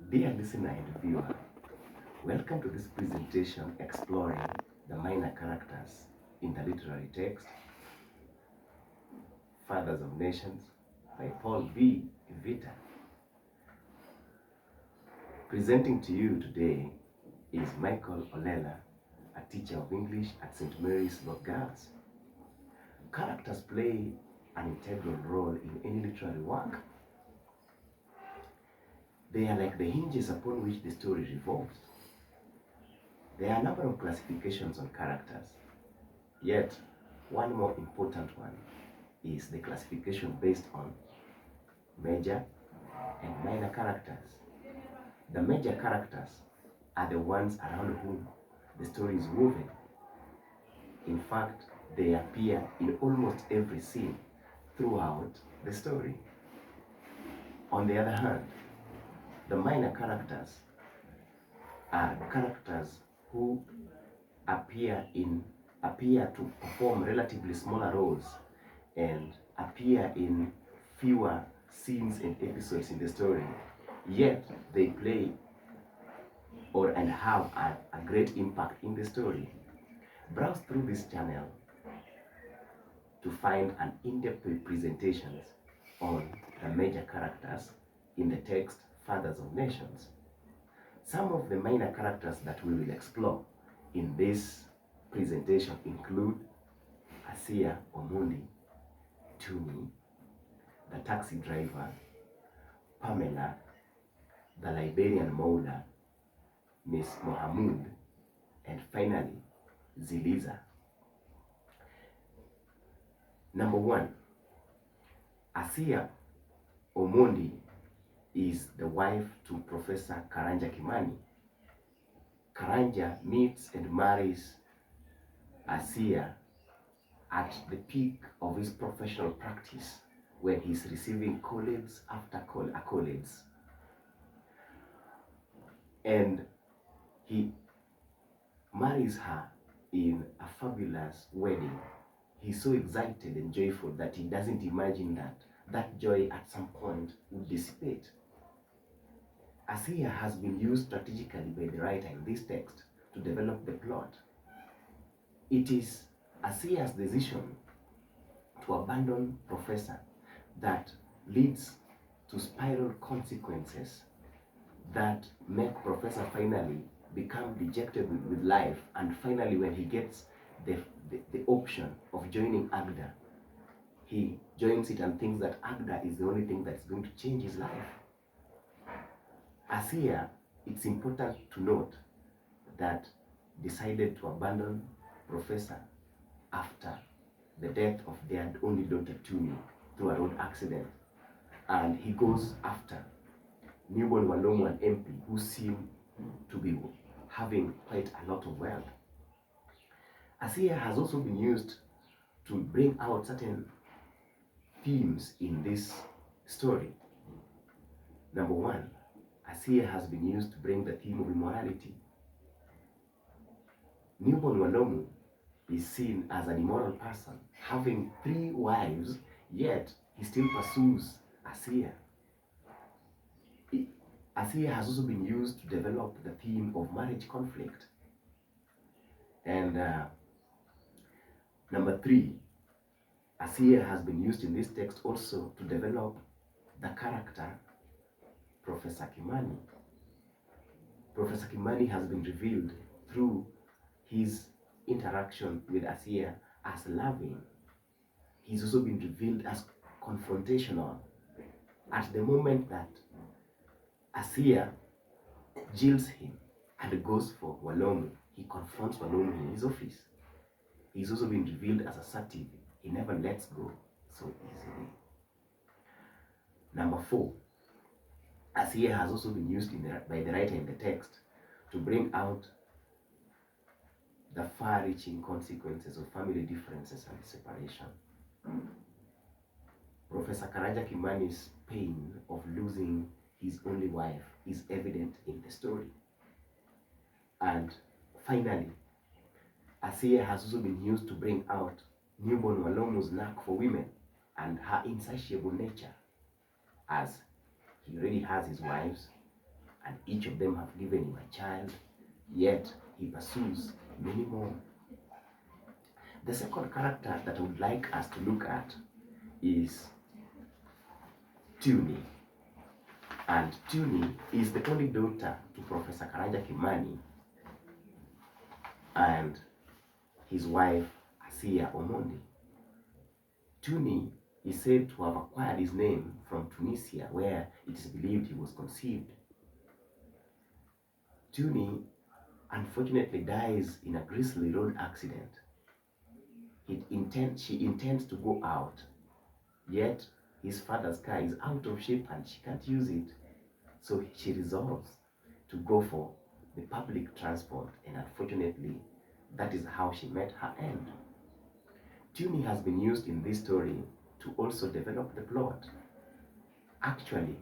Dear listener and viewer, welcome to this presentation exploring the minor characters in the literary text, Fathers of Nations by Paul B. Vita. Presenting to you today is Michael Olela, a teacher of English at St. Mary's Lot Girls. Characters play an integral role in any literary work. They are like the hinges upon which the story revolves. There are a number of classifications on characters, yet one more important one is the classification based on major and minor characters. The major characters are the ones around whom the story is woven. In fact, they appear in almost every scene throughout the story. On the other hand, the minor characters are characters who appear to perform relatively smaller roles and appear in fewer scenes and episodes in the story, yet they play and have a great impact in the story. Browse through this channel to find an in-depth presentations on the major characters in the text Fathers of Nations. Some of the minor characters that we will explore in this presentation include Asia Omundi, Tumi, the taxi driver, Pamela, the Liberian Mola, Miss Mohamud, and finally, Ziliza. Number 1, Asia Omundi is the wife to Professor Karanja Kimani. Karanja meets and marries Asia at the peak of his professional practice when he's receiving accolades after accolades. And he marries her in a fabulous wedding. He's so excited and joyful that he doesn't imagine that joy at some point would dissipate. Asia has been used strategically by the writer in this text to develop the plot. It is Asia's decision to abandon Professor that leads to spiral consequences that make Professor finally become dejected with life, and finally when he gets the option of joining Agda, he joins it and thinks that Agda is the only thing that's going to change his life. Asia, it's important to note that decided to abandon Professor after the death of their only daughter Tumi through a road accident, and he goes after newborn Walomo, an MP who seem to be having quite a lot of wealth. Asia has also been used to bring out certain themes in this story. Number 1, Asia has been used to bring the theme of immorality. Newborn Walomo is seen as an immoral person, having 3 wives, yet he still pursues Asia. Asia has also been used to develop the theme of marriage conflict. And number 3, Asia has been used in this text also to develop the character Professor Kimani. Professor Kimani has been revealed through his interaction with Asia as loving. He's also been revealed as confrontational. At the moment that Asia jilts him and goes for Walomo, he confronts Walomo in his office. He's also been revealed as assertive. He never lets go so easily. Number 4, Asia has also been used by the writer in the text to bring out the far-reaching consequences of family differences and separation. Professor Karanja Kimani's pain of losing his only wife is evident in the story. And finally, Asia has also been used to bring out newborn Walomo's knack for women and her insatiable nature, as he already has his wives and each of them have given him a child, yet he pursues many more. The second character that I would like us to look at is Tuni. And Tuni is the only daughter to Professor Karanja Kimani and his wife Asia Omondi. Tuni is said to have acquired his name from Tunisia, where it is believed he was conceived. Tuni unfortunately dies in a grisly road accident. She intends to go out, yet his father's car is out of shape and she can't use it. So she resolves to go for the public transport, and unfortunately, that is how she met her end. Tuni has been used in this story to also develop the plot. Actually,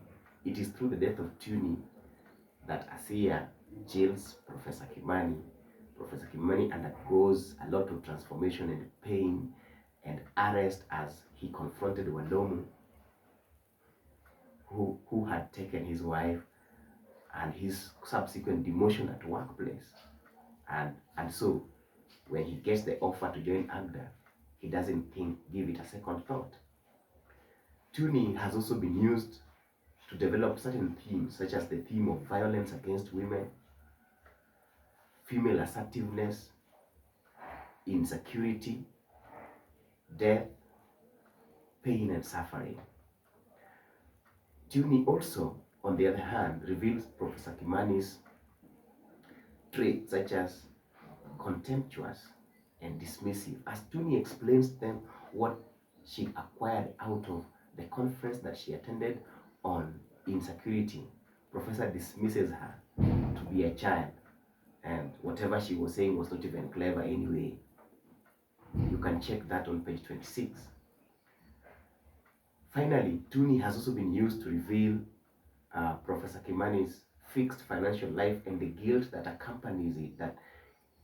it is through the death of Tuni that Asia jails Professor Kimani. Professor Kimani undergoes a lot of transformation and pain and arrest as he confronted Walomu, who had taken his wife, and his subsequent demotion at workplace. And so when he gets the offer to join AGDA, he doesn't give it a second thought. Tuni has also been used to develop certain themes, such as the theme of violence against women, female assertiveness, insecurity, death, pain, and suffering. Tuni also, on the other hand, reveals Professor Kimani's traits such as contemptuous and dismissive, as Tuni explains them what she acquired out of the conference that she attended on insecurity. Professor dismisses her to be a child, and whatever she was saying was not even clever anyway. You can check that on page 26. Finally, Tuni has also been used to reveal Professor Kimani's fixed financial life and the guilt that accompanies it, that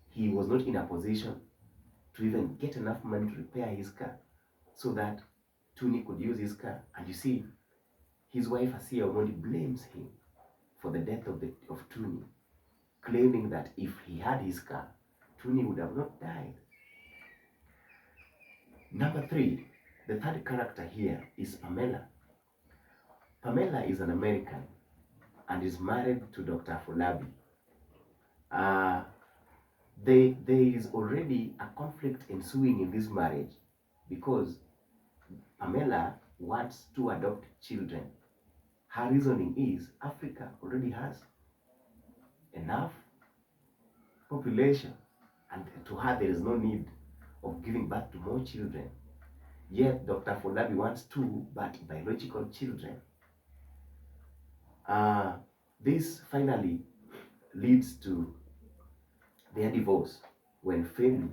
he was not in a position to even get enough money to repair his car so that Tuni could use his car. And you see, his wife Asia Omondi blames him for the death of Tuni, claiming that if he had his car, Tuni would have not died. Number 3, the third character here is Pamela. Pamela is an American and is married to Dr. Afolabi. There is already a conflict ensuing in this marriage because Pamela wants to adopt children. Her reasoning is Africa already has enough population, and to her there is no need of giving birth to more children. Yet Dr. Afolabi wants 2 but biological children. This finally leads to their divorce when Femi,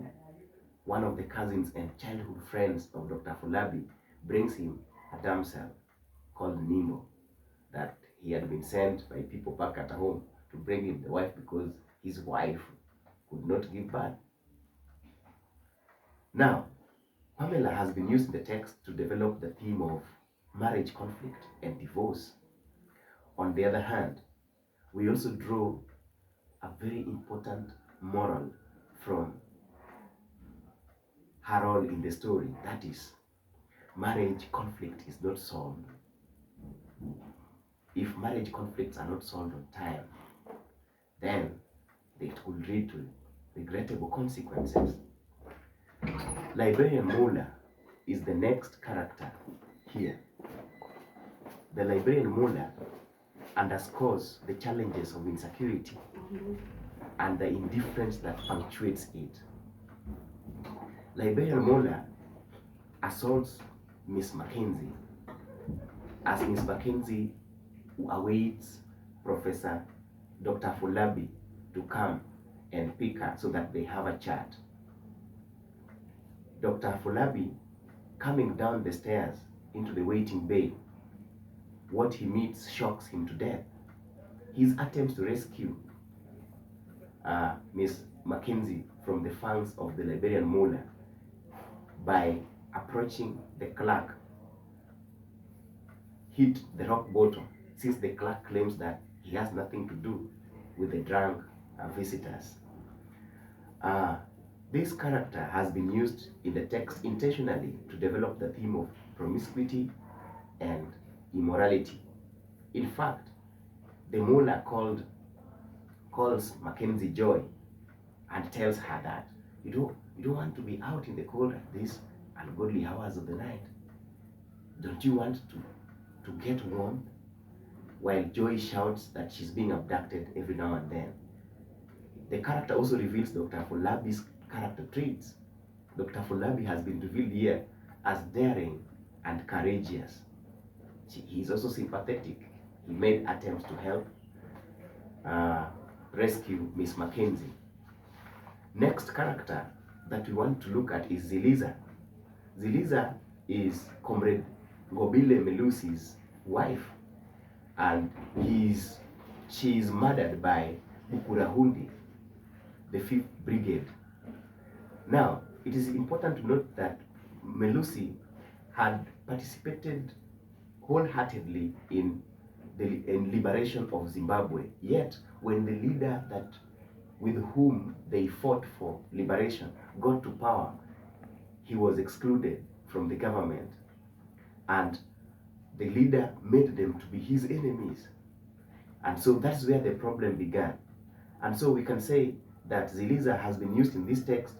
one of the cousins and childhood friends of Dr. Afolabi, brings him a damsel called Nemo that he had been sent by people back at home to bring him the wife because his wife could not give birth. Now, Pamela has been used in the text to develop the theme of marriage conflict and divorce. On the other hand, we also draw a very important moral from her role in the story. That is, marriage conflict is not solved. If marriage conflicts are not solved on time, then it could lead to regrettable consequences. Librarian Mola is the next character here. The librarian Mola underscores the challenges of insecurity and the indifference that punctuates it. Librarian Mola assaults Miss Mackenzie as Miss Mackenzie awaits Professor Dr. Afolabi to come and pick her so that they have a chat. Dr. Afolabi, coming down the stairs into the waiting bay, what he meets shocks him to death. His attempts to rescue Miss Mackenzie from the fangs of the librarian Mola by approaching the clerk hit the rock bottom, since the clerk claims that He has nothing to do with the drunk visitors. This character has been used in the text intentionally to develop the theme of promiscuity and immorality. In fact, the mullah calls Mackenzie joy and tells her that you don't want to be out in the cold at these ungodly hours of the night. Don't you want to get warm? While Joy shouts that she's being abducted every now and then. The character also reveals Dr. Folabi's character traits. Dr. Folabi has been revealed here as daring and courageous. He is also sympathetic. He made attempts to help rescue Miss Mackenzie. Next character that we want to look at is Ziliza. Ziliza is Comrade Ngobile Melusi's wife, and she is murdered by Bukurahundi, the 5th Brigade. Now, it is important to note that Melusi had participated wholeheartedly in liberation of Zimbabwe. Yet, when the leader with whom they fought for liberation got to power, he was excluded from the government, and the leader made them to be his enemies. And so that's where the problem began. And so we can say that Ziliza has been used in this text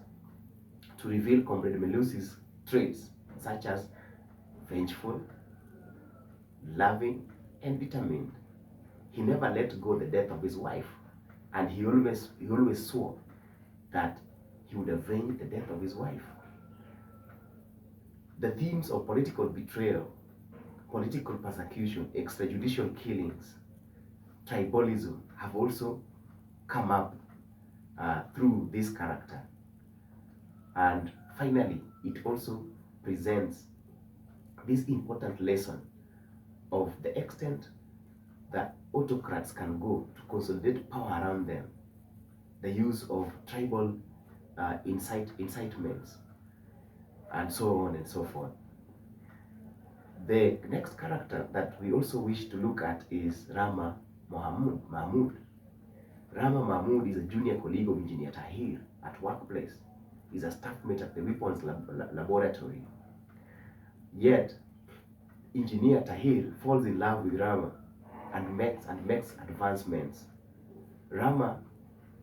to reveal Comrade Melusi's traits, such as vengeful, loving, and determined. He never let go the death of his wife, and he always swore that he would avenge the death of his wife. The themes of political betrayal, political persecution, extrajudicial killings, tribalism have also come up through this character. And finally, it also presents this important lesson of the extent that autocrats can go to consolidate power around them, the use of tribal incitements, and so on and so forth. The next character that we also wish to look at is Rama Mahmood. Rama Mahmood is a junior colleague of Engineer Tahir at workplace. He's a staff mate at the weapons laboratory. Yet, Engineer Tahir falls in love with Rama and makes advancements. Rama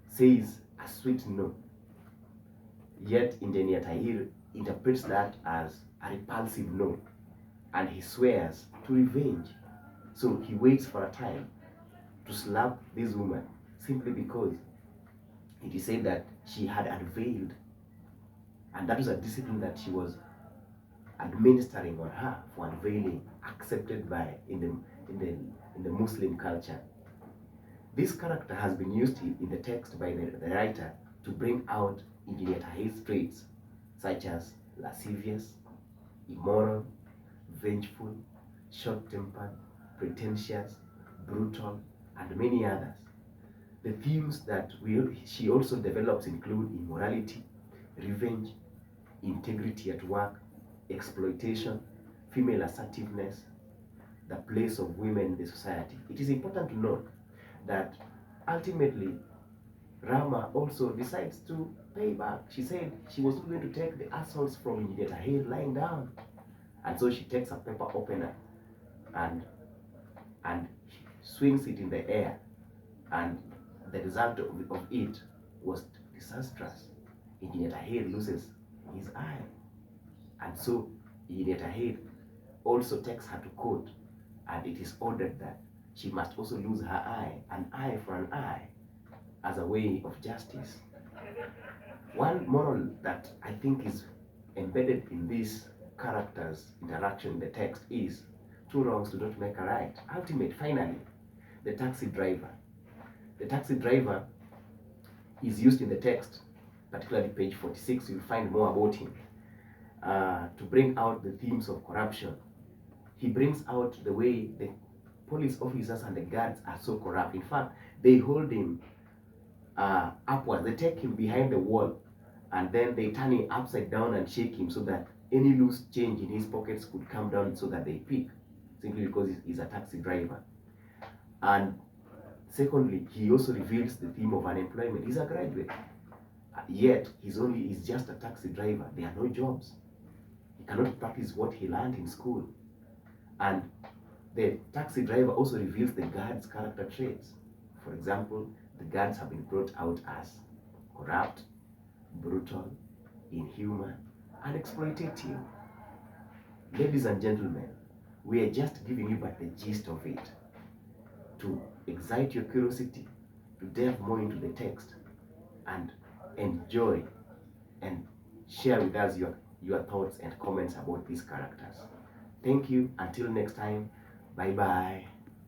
says a sweet no. Yet, Engineer Tahir interprets that as a repulsive no, and he swears to revenge. So he waits for a time to slap this woman simply because it is said that she had unveiled, and that was a discipline that she was administering on her for unveiling, accepted by in the Muslim culture. This character has been used in the text by the writer to bring out Engineer Tahir's traits, such as lascivious, immoral, vengeful, short-tempered, pretentious, brutal, and many others. The themes that she also develops include immorality, revenge, integrity at work, exploitation, female assertiveness, the place of women in the society. It is important to note that ultimately Rama also decides to pay back. She said she was going to take the assaults from Engineer Tahir lying down. And so she takes a paper opener and swings it in the air. And the result of it was disastrous. Engineer Tahir loses his eye. And so Engineer Tahir also takes her to court, and it is ordered that she must also lose her eye, an eye for an eye, as a way of justice. One moral that I think is embedded in this character's interaction in the text is two wrongs do not make a right. Finally, the taxi driver. The taxi driver is used in the text, particularly page 46. You'll find more about him, to bring out the themes of corruption. He brings out the way the police officers and the guards are so corrupt. In fact, they hold him upwards. They take him behind the wall, and then they turn him upside down and shake him so that any loose change in his pockets could come down so that they pick, simply because he's a taxi driver. And Secondly, he also reveals the theme of unemployment. He's a graduate, yet he's just a taxi driver. There are no jobs. He cannot practice what he learned in school. And the taxi driver also reveals the guard's character traits. For example, the guards have been brought out as corrupt, brutal, inhuman, and exploitative. Ladies and gentlemen, we are just giving you but the gist of it to excite your curiosity, to delve more into the text, and enjoy and share with us your thoughts and comments about these characters. Thank you. Until next time, bye bye.